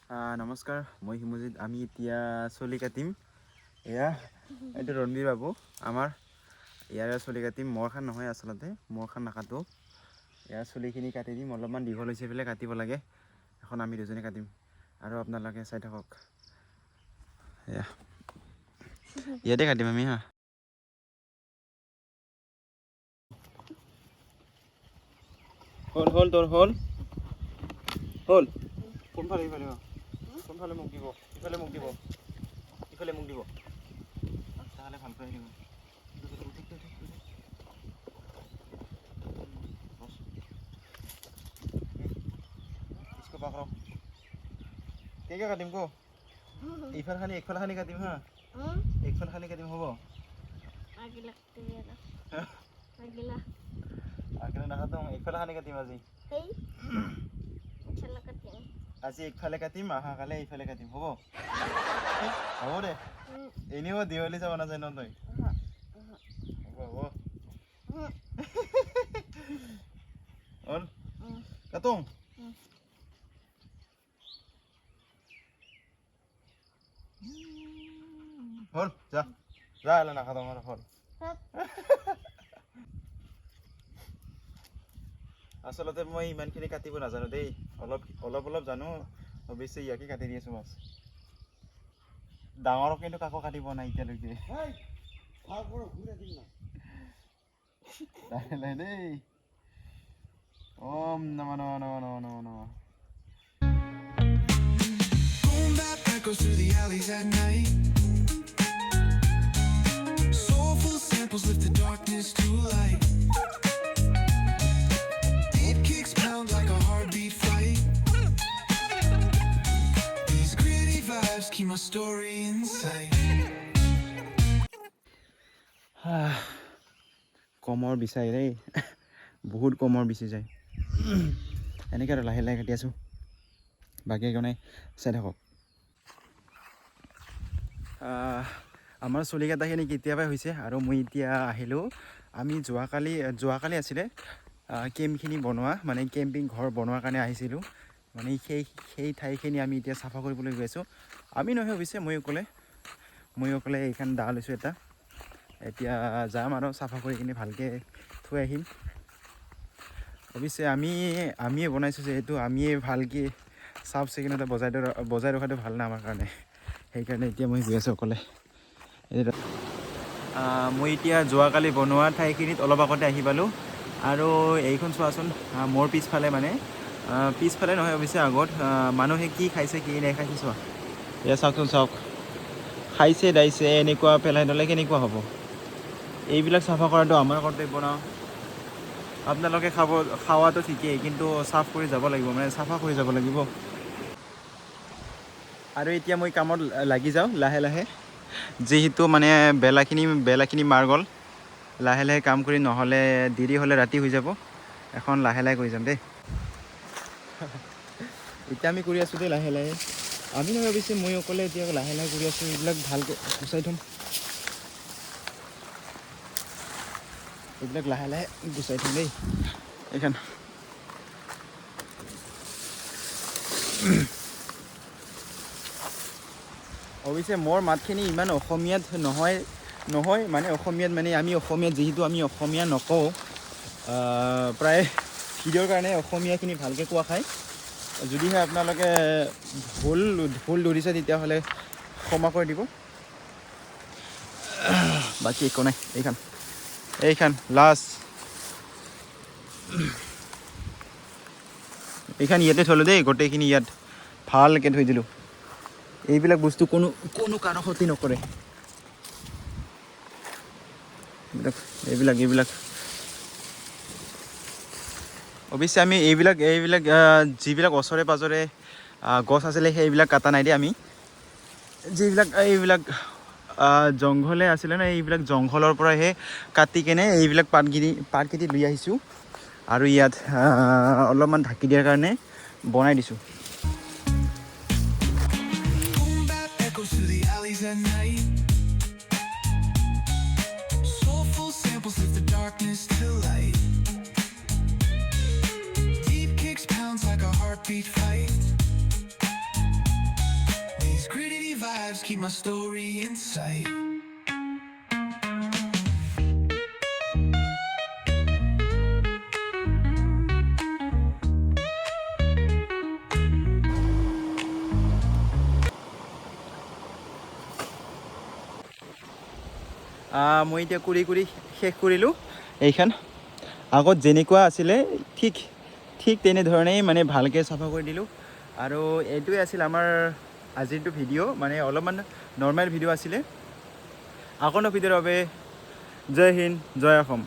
নমস্কাৰ, মই হিমজিত। আমি এতিয়া চলি কাটিম। এয়া এইটো ৰণবীৰ বাবু আমাৰ ইয়াৰে চলি কাটিম। মৰখান নহয়, আচলতে মৰখান নাকাটো। ইয়াৰ চুলিখিনি কাটি দিম, অলপমান দীঘল হৈছে পেলাই কাটিব লাগে। এখন আমি দুজনে কাটিম আৰু আপোনালোকে চাই থাকক। এয়া ইয়াতে কাটিম আমি হা। হ'ল তোৰ হ'ল কোনফালে ইফালে কোনফালে মোক দিব, ইফালে মোক দিব, ইফালে মোক দিব, তাহলে ভালকৈ আহিব। কেইকে কাটিম কো? ইফাল খানি একফাল খানি কাটিম হা। একফাল খানি কাটিম হ'ব? আগিলা নাকাটো, একফালে খানি কাটিম আজি। আজি একফালে কাটিম, অহাকালি এইফালে কাটিম হ'ব? হ'ব দে। এনেও দেৱালী যাব নাযায় ন তই? হ'ব হ'ল কাটো। হ'ল যা যা, এলা নাকাটো আমাৰ হ'ল। আচলতে মই ইমানখিনি কাটিব নাজানো দেই, অলপ জানো। অৱশ্যে ইয়াকে কাটি দি আছো মাছ। ডাঙৰক কিন্তু কাকো কাটিব নাই এতিয়ালৈকে। দেই ওম নমঃ নমঃ নমঃ নমঃ নমঃ নমঃ। Goes through the alleys at night. Soulful samples lift the darkness to light. Deep kicks pound like a heartbeat fight. These gritty vibes keep my story inside. কমৰ বিচাৰি দেই, বহুত কমৰ বিচাৰি যায়। এনেকৈ আৰু লাহে লাহে কাটি আছোঁ। বাকী একণে চাই থাকক। আমাৰ চুলি কাটাখিনি কেতিয়াবাই হৈছে আৰু মই এতিয়া আহিলোঁ। আমি যোৱাকালি আছিলে কেম্পখিনি বনোৱা, মানে কেম্পিং ঘৰ বনোৱাৰ কাৰণে আহিছিলোঁ। মানে সেই ঠাইখিনি আমি এতিয়া চাফা কৰিবলৈ গৈ আছোঁ। আমি নহয় অৱশ্যে মই অকলে এইখন দা লৈছোঁ এটা। এতিয়া যাম আৰু চাফা কৰি কিনে ভালকৈ থৈ আহিম। অৱশ্যে আমিয়ে বনাইছোঁ যিহেতু, আমিয়ে ভালকৈ চাফ চিকুণতা বজাই ৰখাটো ভাল না আমাৰ কাৰণে। সেইকাৰণে এতিয়া মই গৈ আছোঁ অকলে। মই এতিয়া যোৱাকালি বনোৱা ঠাইখিনিত অলপ আগতে আহি পালোঁ। আৰু এইখন চোৱাচোন, মোৰ পিছফালে নহয় অৱশ্যে আগত মানুহে কি খাইছে কি নাখাইছে চোৱা। এয়া চাওকচোন চাওক, খাইছে দাইছে এনেকুৱা পেলাই থ'লে কেনেকুৱা হ'ব? এইবিলাক চাফা কৰাটো আমাৰ কৰ্তব্য ন। আপোনালোকে খাৱাটো ঠিকেই, কিন্তু চাফ কৰি যাব লাগিব, মানে চাফা কৰি যাব লাগিব। আৰু এতিয়া মই কামত লাগি যাওঁ লাহে লাহে, যিহেতু মানে বেলাখিনি মাৰ গ'ল। লাহে লাহে কাম কৰি, নহ'লে দেৰি হ'লে ৰাতি হৈ যাব। এখন লাহে লাহে কৰি যাম দেই। এতিয়া আমি কৰি আছোঁ দেই লাহে লাহে। আমি নহয় অৱশ্যে মই অকলে এতিয়া লাহে লাহে কৰি আছোঁ। এইবিলাক ভালকৈ গুচাই থ'ম। এইবিলাক লাহে লাহে গুচাই থ'ম দেই এইখন। অৱশ্যে মোৰ মাতখিনি ইমান অসমীয়াত নহয় মানে অসমীয়াত মানে আমি অসমীয়াত যিহেতু আমি অসমীয়া নকওঁ, প্ৰায় ভিডিঅ'ৰ কাৰণে অসমীয়াখিনি ভালকৈ কোৱা খায়। যদিহে আপোনালোকে ভুল ধৰিছে তেতিয়াহ'লে ক্ষমা কৰি দিব। বাকী একো নাই। এইখন লাষ্ট এইখন ইয়াতে থ'লোঁ দেই, গোটেইখিনি ইয়াত ভালকৈ থৈ দিলোঁ। এইবিলাক বস্তু কোনো কাৰো ক্ষতি নকৰে। এইবিলাক অৱশ্যে আমি এইবিলাক যিবিলাক ওচৰে পাঁজৰে গছ আছিলে সেইবিলাক কটা নাই দেই। আমি এইবিলাক জংঘলে আছিলে ন, এইবিলাক জংঘলৰ পৰাহে কাটি কেনে এইবিলাক পাতকেইটি লৈ আহিছোঁ আৰু ইয়াত অলপমান ঢাকি দিয়াৰ কাৰণে বনাই দিছোঁ। lives, keep my story in sight. মই এতিয়া কৰি শেষ কৰিলোঁ এইখন আগত যেনেকুৱা আছিলে ঠিক তেনেধৰণেই মানে ভালকৈ চাফা কৰি দিলোঁ আৰু এইটোৱে আছিল আমাৰ আজিৰটো ভিডিঅ' মানে অলপমান নৰ্মেল ভিডিঅ' আছিলে আগন্তুক ভিডিঅ'ৰ বাবে জয় হিন্দ জয় অসম।